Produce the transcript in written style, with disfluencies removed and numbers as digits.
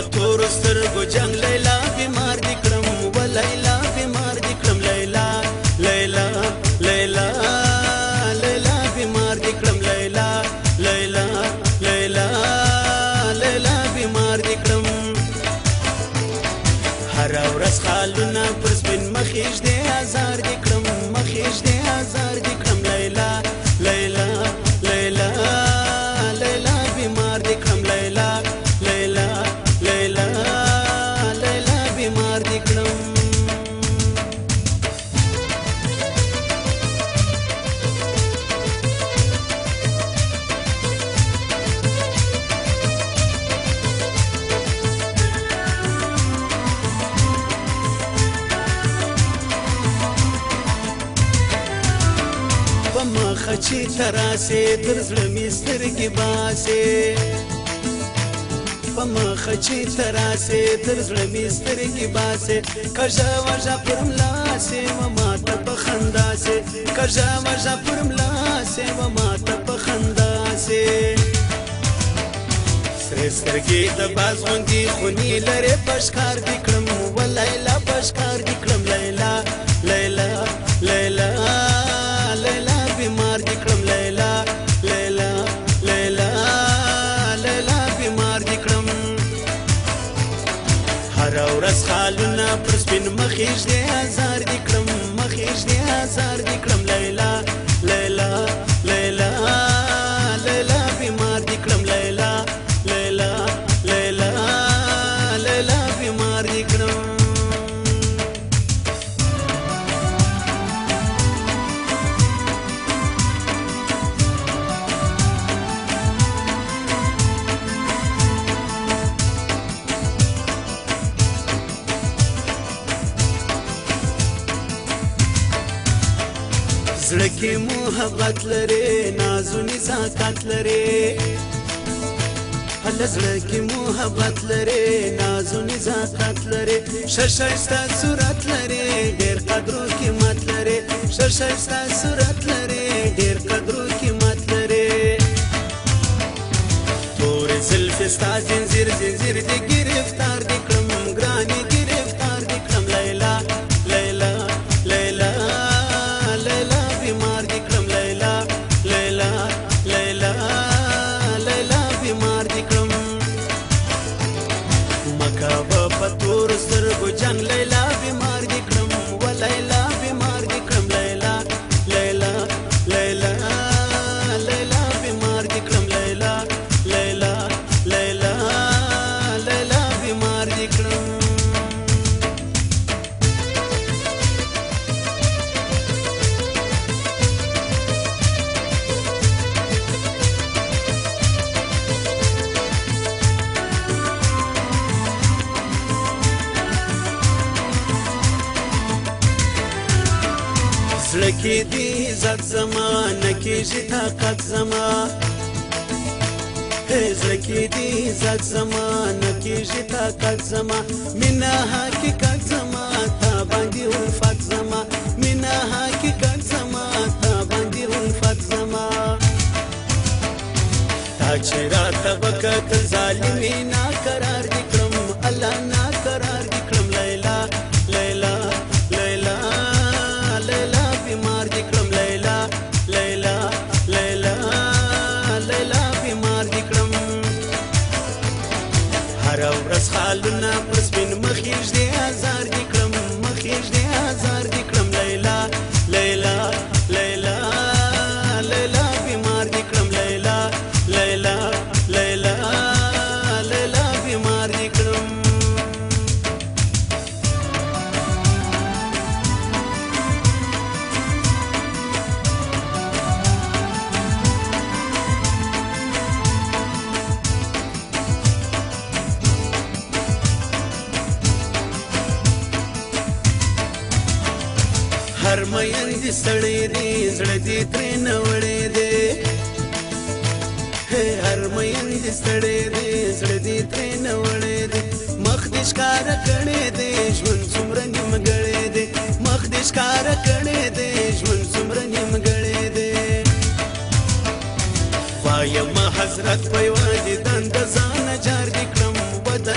پتور سترګو جنگ لیلا بیمار دی کړم و لیلا بیمار دی کړم لیلا لیلا لیلا لیلا بیمار دی کړم لیلا لیلا لیلا لیلا بیمار دی کړم هر ورځ خالونه پر سپین مخیش دی هزار دی کړم مخیش دی هزار دی کړم لیلا لیلا لیلا لیلا بیمار دی کړم لیلا لیلا لیلا لیلا بیمار دی کړم مخه چې تراسې تر زړه مې سترګې باسې په مخه چې تراسې تر زړه مې سترګې باسې کژه وژه پر ملا سې و ماته په خندا سې کژه وژه پر ملا سې و ماته په خندا سې سرې سترګې د باز غوندې خونې لرې پشکار دې کړم و لیلا پشکار دې کړم لیلا لیلا لیلا لیلا بیمار دی کړم لیلا لیلا لیلا لیلا بیمار دی کړم هر ورځ خالونه پر سپین مخیش دی هزار دی کړم مخیش دی هزار دی کړم لیلا لیلا لیلا لیلا بیمار دی کړم لیلا لیلا لیلا لیلا بیمار دی کړم زړه کې محبت لري نازو نزاکت لري هله زړه کې محبت لري نازو نزاکت لري ښایسته صورت لري ډېر قدر و قیمت لري ښایسته صورت لري ډېر قدر و قیمت لري تورې زلفې ستا زنځیر زنځیر دې ګرفتار دې کړم ګرانې ګرفتار دې کړم لیلا لیلا لیلا لیلا بیمار دی کړم لیلا لیلا لیلا لیلا بیمار دی کړم مکه په تور سترګو جنگ لیلا بیمار دی کړم و لیلا بیمار دی کړم لیلا لیلا لیلا لیلا بیمار دی کړم لیلا لیلا لیلا لیلا بیمار دی کړم زړه کې دې عزت زما نه کېږي طاقت زما زړه کې دې عزت زما نه کېږي طاقت زما مینه حقیقت زما تا باندې الفت زما مینه حقیقت زما تا باندې الفت زما تا چې راته وکتل ظالمې ناقرار دې کړم الله ناقرار دې کړم لیلا لیلا لیلا لیلا بیمار دی کړم لیلا لیلا لیلا لیلا بیمار دی کړم هر ورځ خالونه پر سپین مخیش دی هزار دی کړم مخیش دی هزار دی کړم لیلا لیلا لیلا لیلا بیمار دی کړم لیلا لیلا لیلا لیلا بیمار دی کړم هر مین دې سړی دی زړه دې ترې نه وړی دی هر مین دې سړی دی زړه دې ترې نه وړی دی مخ دې ښکاره کړی دی ژوند څومره نیمګړی دی مخ دې ښکاره کړی دی ژوند څومره نیمګړی دی وایم حضرت په یوه دیدن د ځانه جار دې کړم و د